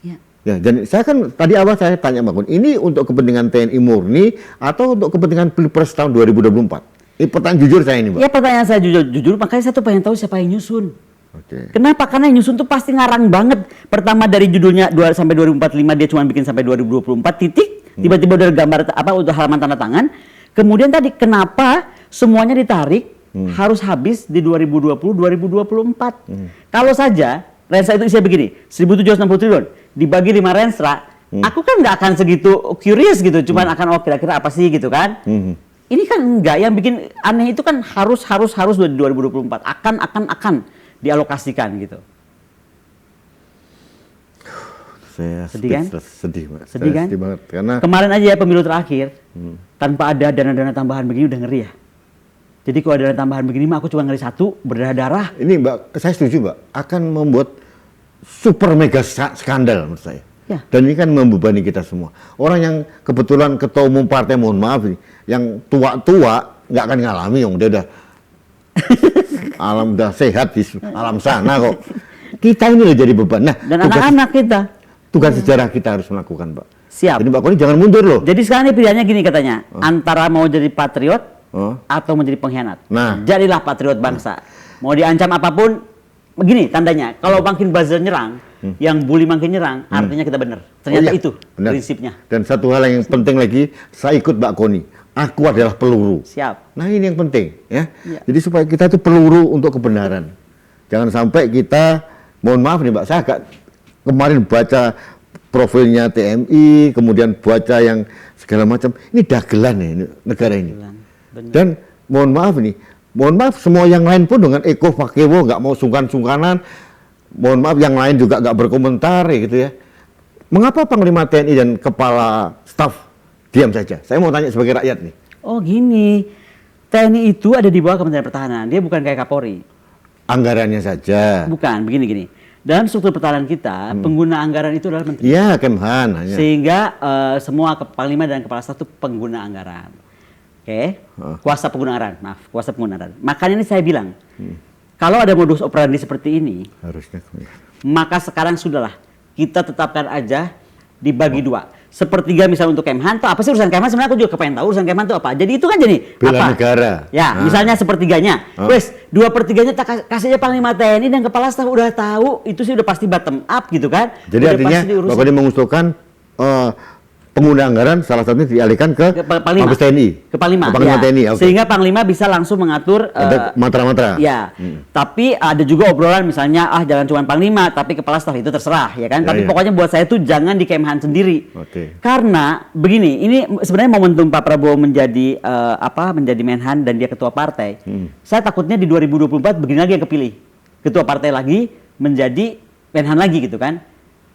Ya. Ya, dan saya kan tadi awal saya tanya Mbak Koni, ini untuk kepentingan TNI murni atau untuk kepentingan Pilpres tahun 2024? Ini pertanyaan jujur saya ini, Mbak. Ya pertanyaan saya jujur, makanya saya tuh pengen tahu siapa yang nyusun. Oke. Kenapa? Karena yang nyusun tuh pasti ngarang banget. Pertama dari judulnya 2 sampai 2045 dia cuma bikin sampai 2024 titik. Tiba-tiba udah gambar udah halaman tanda tangan. Kemudian tadi kenapa semuanya ditarik harus habis di 2020-2024. Kalau saja Renstra itu isinya begini, 1.760 triliun dibagi 5 Renstra, aku kan nggak akan segitu curious gitu, cuman akan kira-kira apa sih gitu kan. Ini kan enggak, yang bikin aneh itu kan harus di 2024 akan dialokasikan gitu. Saya Sedih kan? Sedih, Mbak. Sedih Saya kan? sedih banget karena Kemarin aja ya pemilu terakhir, tanpa ada dana-dana tambahan begini udah ngeri ya. Jadi kalau ada dana tambahan begini mah aku cuma ngeri satu, berdarah-darah. ini Mbak, saya setuju Mbak, akan membuat super mega skandal menurut saya. Ya. Dan ini kan membebani kita semua. Orang yang kebetulan ketua umum partai, mohon maaf nih, yang tua-tua nggak akan ngalami, yang dia udah alam udah sehat di alam sana kok. Kita ini udah jadi beban. Nah, Dan anak-anak kita. tugas sejarah kita harus melakukan, Mbak. Siap. Jadi Mbak Koni jangan mundur loh. Jadi sekarang ini pilihannya gini katanya, antara mau jadi patriot atau menjadi pengkhianat. Nah. Jadilah patriot bangsa. Mau diancam apapun, begini tandanya. Kalau makin buzzer nyerang, yang bully makin nyerang, artinya kita benar. Ternyata iya, itu benar. prinsipnya. Dan satu hal yang penting lagi, saya ikut Mbak Koni. Aku adalah peluru. Siap. Nah ini yang penting ya. Iya. Jadi supaya kita itu peluru untuk kebenaran. Jangan sampai kita, mohon maaf nih Mbak, saya agak kemarin baca profilnya TMI, kemudian baca yang segala macam. Ini dagelan ya ini, negara ini. Benar. Dan mohon maaf semua yang lain pun dengan Eko Pakewo nggak mau sungkan-sungkanan. Mohon maaf yang lain juga nggak berkomentar ya gitu ya. Mengapa Panglima TNI dan Kepala Staf diam saja? Saya mau tanya sebagai rakyat nih. Oh gini, TNI itu ada di bawah Kementerian Pertahanan. Dia bukan kayak Kapolri. Anggarannya saja. Bukan, begini. Dalam struktur pertahanan kita, pengguna anggaran itu adalah menteri. Iya, Kemhan hanya. Sehingga semua Panglima dan Kepala Staf itu pengguna anggaran. Oke? Kuasa pengguna anggaran, kuasa pengguna anggaran. Makanya ini saya bilang, kalau ada modus operandi seperti ini, Harusnya. maka sekarang sudahlah, kita tetapkan aja dibagi dua. Sepertiga misalnya untuk Kemhan, tuh apa sih urusan Kemhan? Sebenarnya aku juga kepengen tahu urusan Kemhan itu apa. Jadi itu kan jadi Bela apa? negara. Ya, misalnya sepertiganya. Wes, 2/3-nya kasih aja Panglima TNI dan Kepala Staf udah tahu, itu sih udah pasti bottom up gitu kan. Jadi Udah artinya pasti diurus. Bapak ini mengusulkan pengguna anggaran salah satunya dialihkan ke Panglima. Mabes TNI. Ke Panglima. Panglima Ya. TNI, oke. Sehingga Panglima bisa langsung mengatur Ada matra-matra. ya. Tapi ada juga obrolan misalnya jangan cuma Panglima tapi Kepala Staf itu terserah ya kan. Ya, Tapi ya. pokoknya buat saya tuh jangan di Kemhan sendiri. Oke. Karena begini, ini sebenarnya momentum Pak Prabowo menjadi menjadi Menhan dan dia ketua partai. Saya takutnya di 2024 begini lagi yang kepilih. Ketua partai lagi menjadi Menhan lagi gitu kan.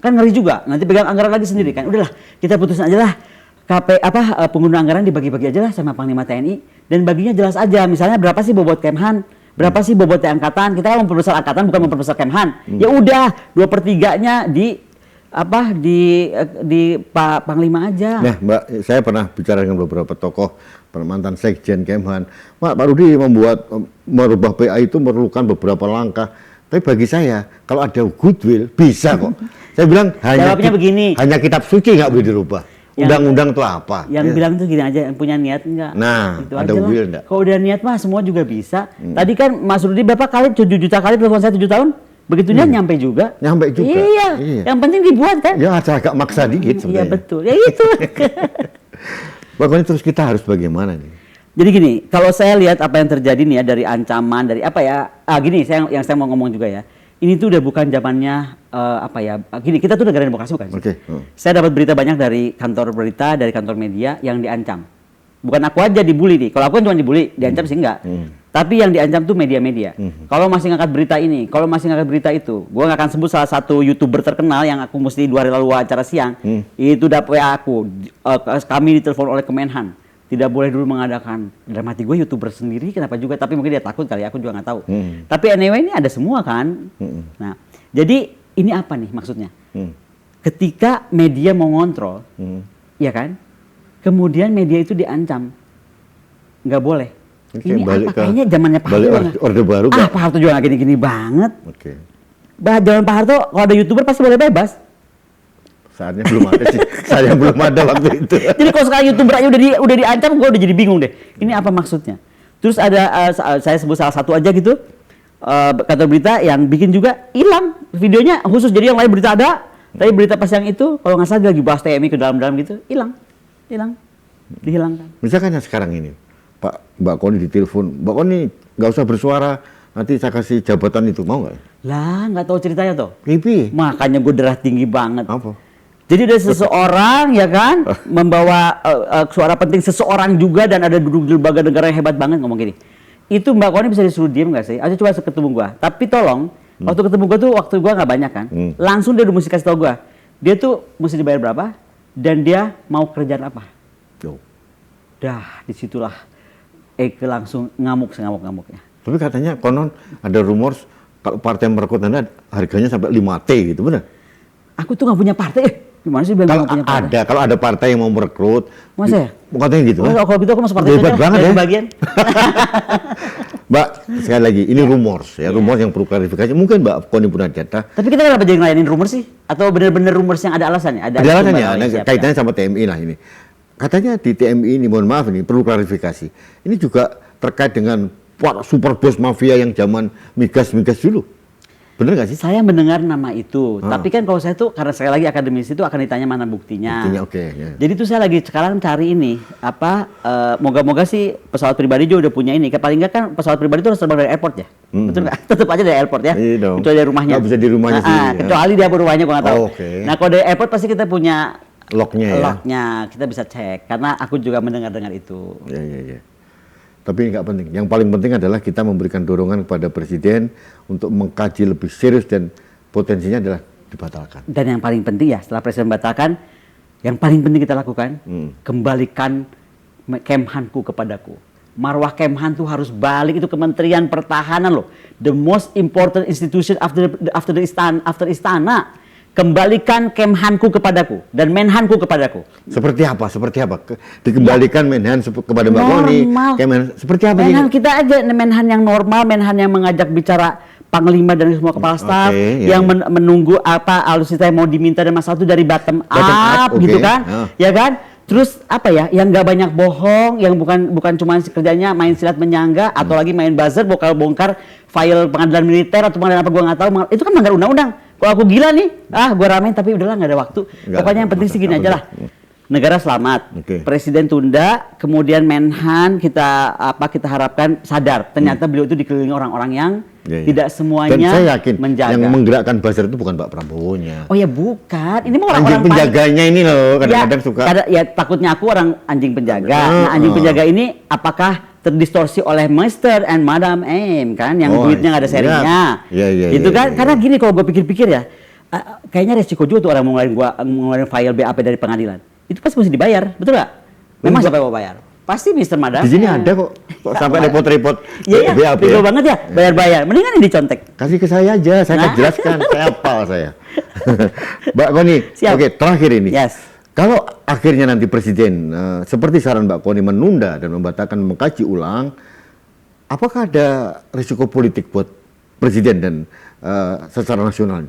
Kan ngeri juga, nanti pegang anggaran lagi sendiri kan. Udahlah, kita putusin aja lah. Penggunaan anggaran dibagi-bagi aja lah sama Panglima TNI dan baginya jelas aja. Misalnya berapa sih bobot Kemhan, berapa sih bobot angkatan. Kita kan memperbesar angkatan bukan memperbesar Kemhan. Ya udah, 2/3-nya di Pak Panglima aja. Nah, Mbak, saya pernah bicara dengan beberapa tokoh mantan Sekjen Kemhan. Pak Rudi merubah PA itu memerlukan beberapa langkah. Tapi bagi saya, kalau ada goodwill bisa kok. Saya bilang Jawabnya begini. hanya kitab suci nggak boleh dirubah. Undang-undang itu apa? Yang bilang tuh gini aja, yang punya niat enggak? Nah, itu ada will enggak? Kalau udah niat mah semua juga bisa. Tadi kan Mas Rudi berapa kali 7 juta kali telepon saya 7 tahun? Begitunya nyampe juga. Nyampe juga. Iya. Yang penting dibuat kan? Ya agak maksa dikit sebenarnya. Iya betul. Ya itu. Pokoknya terus kita harus bagaimana nih? Jadi gini, kalau saya lihat apa yang terjadi nih ya dari ancaman, dari apa ya? Gini, yang saya mau ngomong juga ya. Ini tuh udah bukan zamannya gini, kita tuh negara demokrasi bukan sih? Oke. Saya dapat berita banyak dari kantor berita, dari kantor media yang diancam. Bukan aku aja dibully nih. Kalau aku kan cuma dibully, diancam sih enggak. Tapi yang diancam tuh media-media. Kalau masih ngangkat berita ini, kalau masih ngangkat berita itu, gua nggak akan sebut salah satu YouTuber terkenal yang aku mesti 2 hari lalu wawancara siang. Itu dapat WA aku. Kami ditelepon oleh Kemenhan. Tidak boleh dulu mengadakan. Dalam hati gue YouTuber sendiri, kenapa juga? Tapi mungkin dia takut kali, aku juga nggak tahu. Tapi anyway ini ada semua kan. Nah, jadi ini apa nih maksudnya? Ketika media mau ngontrol, ya kan? Kemudian media itu diancam, nggak boleh. Oke, Ini apa? Kayaknya zamannya Pak Harto. Orde baru Pak Harto juga nggak gini-gini banget. Oke. Zaman Pak Harto kalau ada YouTuber pasti boleh bebas. Saatnya belum ada sih. Saya belum ada waktu itu. Jadi kalau sekarang YouTuber aja udah diancam, gue udah jadi bingung deh. Ini apa maksudnya? Terus ada saya sebut salah satu aja gitu, kantor berita yang bikin juga hilang videonya khusus. Jadi yang lain berita ada, tapi berita pas yang itu kalau nggak salah dia lagi bahas TMI ke dalam-dalam gitu, dihilangkan. Misalkan yang sekarang ini, Mbak Koni ditelepon, Mbak Koni nggak usah bersuara, nanti saya kasih jabatan itu, mau nggak? Lah, nggak tahu ceritanya tuh. Pipi. Makanya gue darah tinggi banget. Apa? Jadi ada seseorang ya kan membawa suara penting seseorang juga dan ada duduk di lembaga negara yang hebat banget ngomong gini. Itu Mbak Koni bisa disuruh diem nggak sih? Ayo coba ketemu gua. Tapi tolong waktu ketemu gua tuh waktu gua nggak banyak kan. Langsung dia udah mesti kasih tau gua. Dia tuh mesti dibayar berapa dan dia mau kerjaan apa. Dah disitulah Eke langsung ngamuk sengamuk-ngamuknya. Tapi katanya konon ada rumor kalau partai merekrut Anda harganya sampai 5T gitu, benar? Aku tuh nggak punya partai. Gimana sih bilang Kalau nggak punya partai? kalau ada partai yang mau merekrut, Masa ya? Katanya gitu. Kalau gitu aku masuk partai Hebat aja, banget dari ya. bagian. Mbak, sekali lagi ini rumors ya, rumors yang perlu klarifikasi. Mungkin Mbak Koni punya data. Tapi kita kenapa jadi ngelayanin rumor sih? Atau benar-benar rumors yang ada alasannya? Ada alasannya, sumber oleh siapa? kaitannya sama TMI lah ini. Katanya di TMI ini, mohon maaf ini perlu klarifikasi. Ini juga terkait dengan super bos mafia yang zaman migas dulu. Bener nggak sih? Saya mendengar nama itu, tapi kan kalau saya tuh karena sekali lagi akademisi itu akan ditanya mana buktinya. Buktinya oke. Ya. Jadi tuh saya lagi sekarang cari ini moga-moga sih pesawat pribadi juga udah punya ini. Paling nggak kan pesawat pribadi itu harus terbang dari airport ya, betul nggak? Tetap aja dari airport ya. Iya dong. Kecuali dari rumahnya. Nggak bisa di rumahnya sendiri. Ya. Kecuali dia rumahnya gua nggak tahu. Oke. Nah kalau dari airport pasti kita punya Lognya ya. lognya, kita bisa cek. Karena aku juga mendengar itu. Ya. Tapi ini nggak penting. Yang paling penting adalah kita memberikan dorongan kepada Presiden untuk mengkaji lebih serius dan potensinya adalah dibatalkan. Dan yang paling penting ya setelah Presiden batalkan, yang paling penting kita lakukan, kembalikan Kemhanku kepadaku. Marwah Kemhan tuh harus balik, itu Kementerian Pertahanan loh. The most important institution after istana. Kembalikan Kemhanku kepadaku dan Menhanku kepadaku. Seperti apa? Dikembalikan Menhan kepada Mbak Koni. Kemenhan seperti apa? Menhan kita aja, Menhan yang normal, Menhan yang mengajak bicara Panglima dan semua kepala staf, yang menunggu apa alutsista yang mau diminta dan masalah itu dari bottom up gitu kan, ya kan? Terus apa ya, yang nggak banyak bohong, yang bukan cuma kerjanya main silat menyangga atau lagi main buzzer, bongkar file pengadilan militer atau pengadilan apa gua nggak tahu, itu kan melanggar undang-undang. Kalau aku gila nih, gua ramein tapi udahlah nggak ada waktu. Pokoknya yang penting sih gini aja lah. Negara selamat, Presiden tunda, kemudian Menhan kita harapkan sadar. Ternyata beliau itu dikelilingi orang-orang yang tidak semuanya dan saya yakin menjaga. Yang menggerakkan buzzer itu bukan Pak Prabowo-nya. Oh ya bukan, ini mah orang-orang anjing penjaganya ini loh, kadang-kadang suka. Ya takutnya aku orang anjing penjaga. Nah anjing penjaga ini apakah terdistorsi oleh Mr. and Madam M kan, yang duitnya nggak ada serinya. Itu kan, karena gini kalau gue pikir-pikir ya. kayaknya resiko juga tuh orang mau ngeluarin file BAP dari pengadilan. Itu pasti mesti dibayar, betul nggak? Memang siapa yang mau bayar? Pasti Mr. Madang. Di sini ada kok sampai repot-repot Iya, BAP. bego banget ya, bayar-bayar. Mendingan ini dicontek. Kasih ke saya aja, saya akan jelaskan. Saya hafal saya. Mbak Koni, Siap. oke terakhir ini. Yes. Kalau akhirnya nanti Presiden, seperti saran Mbak Koni menunda dan membatalkan mengkaji ulang, apakah ada risiko politik buat Presiden dan secara nasional?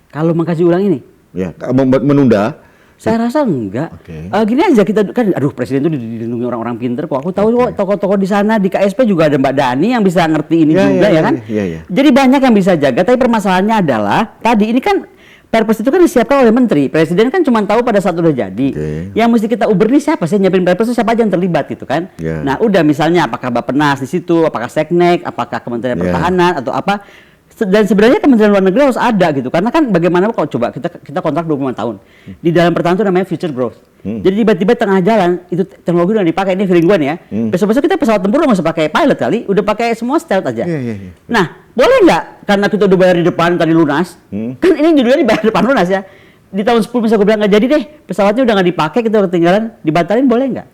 Kalau mengkaji ulang ini, Ya, menunda. saya rasa enggak. Oke. Gini aja kita kan, aduh presiden itu dilindungi orang-orang pinter kok. Aku tahu kok tokoh-tokoh di sana di KSP juga ada Mbak Dani yang bisa ngerti ini juga ya kan. Iya. Jadi banyak yang bisa jaga. Tapi permasalahannya adalah tadi ini kan Perpres itu kan disiapkan oleh menteri. Presiden kan cuma tahu pada saat udah jadi. Oke. Yang mesti kita uber nih siapa sih nyiapin Perpres itu, siapa aja yang terlibat gitu kan. Ya. Nah udah misalnya apakah Bappenas di situ, apakah Seknek, apakah Kementerian Ya. Pertahanan atau apa. Dan sebenarnya Kementerian Luar Negeri harus ada gitu, karena kan bagaimana kalau coba kita kontrak 25 tahun di dalam pertahanan itu namanya future growth. Jadi tiba-tiba tengah jalan itu teknologi udah dipakai, ini feeling gue nih ya. Besok-besok kita pesawat tempur nggak usah pakai pilot kali, udah pakai semua stealth aja. Iya. Nah boleh nggak karena kita udah bayar di depan tadi lunas, kan ini judulnya dibayar di depan lunas ya. Di tahun 10 bisa gue bilang nggak jadi deh, pesawatnya udah nggak dipakai, kita ketinggalan, dibatalin boleh nggak?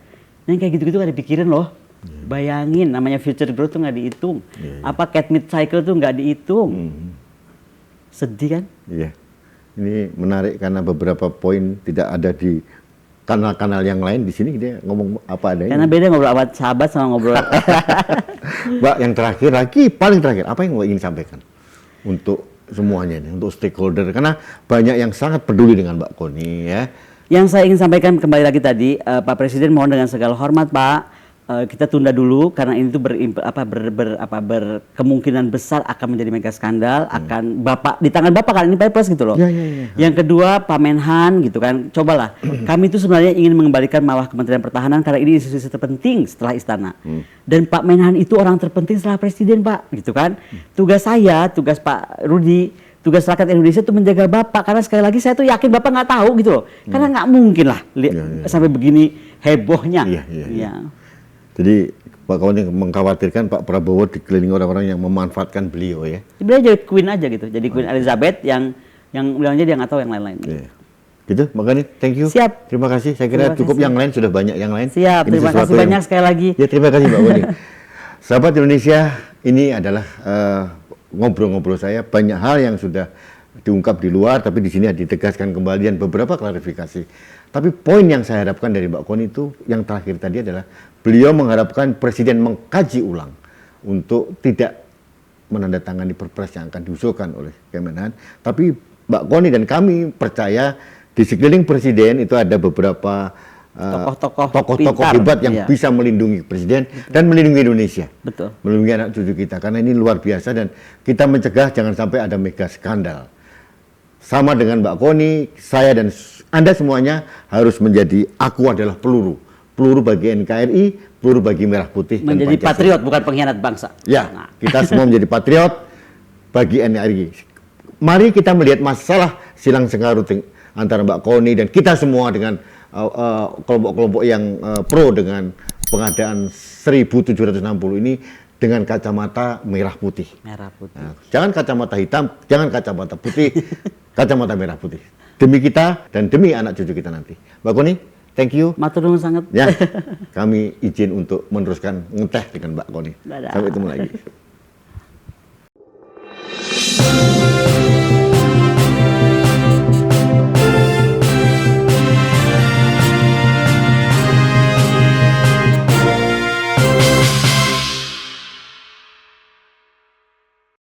Nah yang kayak gitu-gitu kan dipikirin loh. Bayangin namanya future growth tuh nggak dihitung, apa cat mid cycle tuh nggak dihitung. Sedih kan? Iya. Ini menarik karena beberapa poin tidak ada di kanal-kanal yang lain. Di sini dia ngomong apa adanya. Karena beda ngobrol sama sahabat sama ngobrol. Mbak, yang terakhir lagi, paling terakhir, apa yang Mbak ingin sampaikan untuk semuanya nih, untuk stakeholder? Karena banyak yang sangat peduli dengan Mbak Koni ya. Yang saya ingin sampaikan kembali lagi tadi, Pak Presiden mohon dengan segala hormat Pak, kita tunda dulu karena ini tuh berkemungkinan besar akan menjadi mega skandal, akan Bapak di tangan Bapak kan ini Perpres gitu loh. Iya. Yang kedua Pak Menhan gitu kan, cobalah kami itu sebenarnya ingin mengembalikan marwah Kementerian Pertahanan karena ini institusi terpenting setelah istana. Dan Pak Menhan itu orang terpenting setelah Presiden Pak, gitu kan. Tugas saya, tugas Pak Rudi, tugas rakyat Indonesia itu menjaga Bapak, karena sekali lagi saya tuh yakin Bapak nggak tahu gitu loh, karena nggak mungkin lah sampai begini hebohnya. Iya. Jadi Pak Koni mengkhawatirkan Pak Prabowo dikelilingi orang-orang yang memanfaatkan beliau ya. Sebenarnya jadi Queen aja gitu, jadi Queen Elizabeth yang bilangnya dia nggak tahu yang lain-lain. Iya. Gitu, Mbak Koni, thank you. Siap. Terima kasih. Saya kira Terima cukup kasih. yang lain sudah banyak yang lain. Siap, Ini terima sesuatu kasih banyak sekali lagi. Ya terima kasih Mbak Koni. Sahabat Indonesia, ini adalah ngobrol-ngobrol saya, banyak hal yang sudah diungkap di luar, tapi di sini ditegaskan kembali dan beberapa klarifikasi. Tapi poin yang saya harapkan dari Mbak Koni itu yang terakhir tadi adalah beliau mengharapkan Presiden mengkaji ulang untuk tidak menandatangani Perpres yang akan diusulkan oleh Kemenhan. Tapi Mbak Koni dan kami percaya di sekeliling Presiden itu ada beberapa tokoh-tokoh hebat yang bisa melindungi Presiden dan melindungi Indonesia. Betul. Melindungi anak cucu kita, karena ini luar biasa dan kita mencegah jangan sampai ada mega skandal. Sama dengan Mbak Koni, saya dan Anda semuanya harus menjadi aku adalah peluru. Peluru bagi NKRI, peluru bagi Merah Putih. Menjadi dan patriot, bukan pengkhianat bangsa. Ya, Nah. kita semua menjadi patriot bagi NKRI. Mari kita melihat masalah silang sengkarut antara Mbak Koni dan kita semua dengan kelompok-kelompok yang pro dengan pengadaan 1760 ini dengan kacamata merah putih. Merah putih. Nah, jangan kacamata hitam, jangan kacamata putih, kacamata merah putih. Demi kita dan demi anak cucu kita nanti. Mbak Koni, thank you. Matur nuwun sangat. Ya, kami izin untuk meneruskan ngeteh dengan Mbak Koni. Dadah. Sampai ketemu lagi.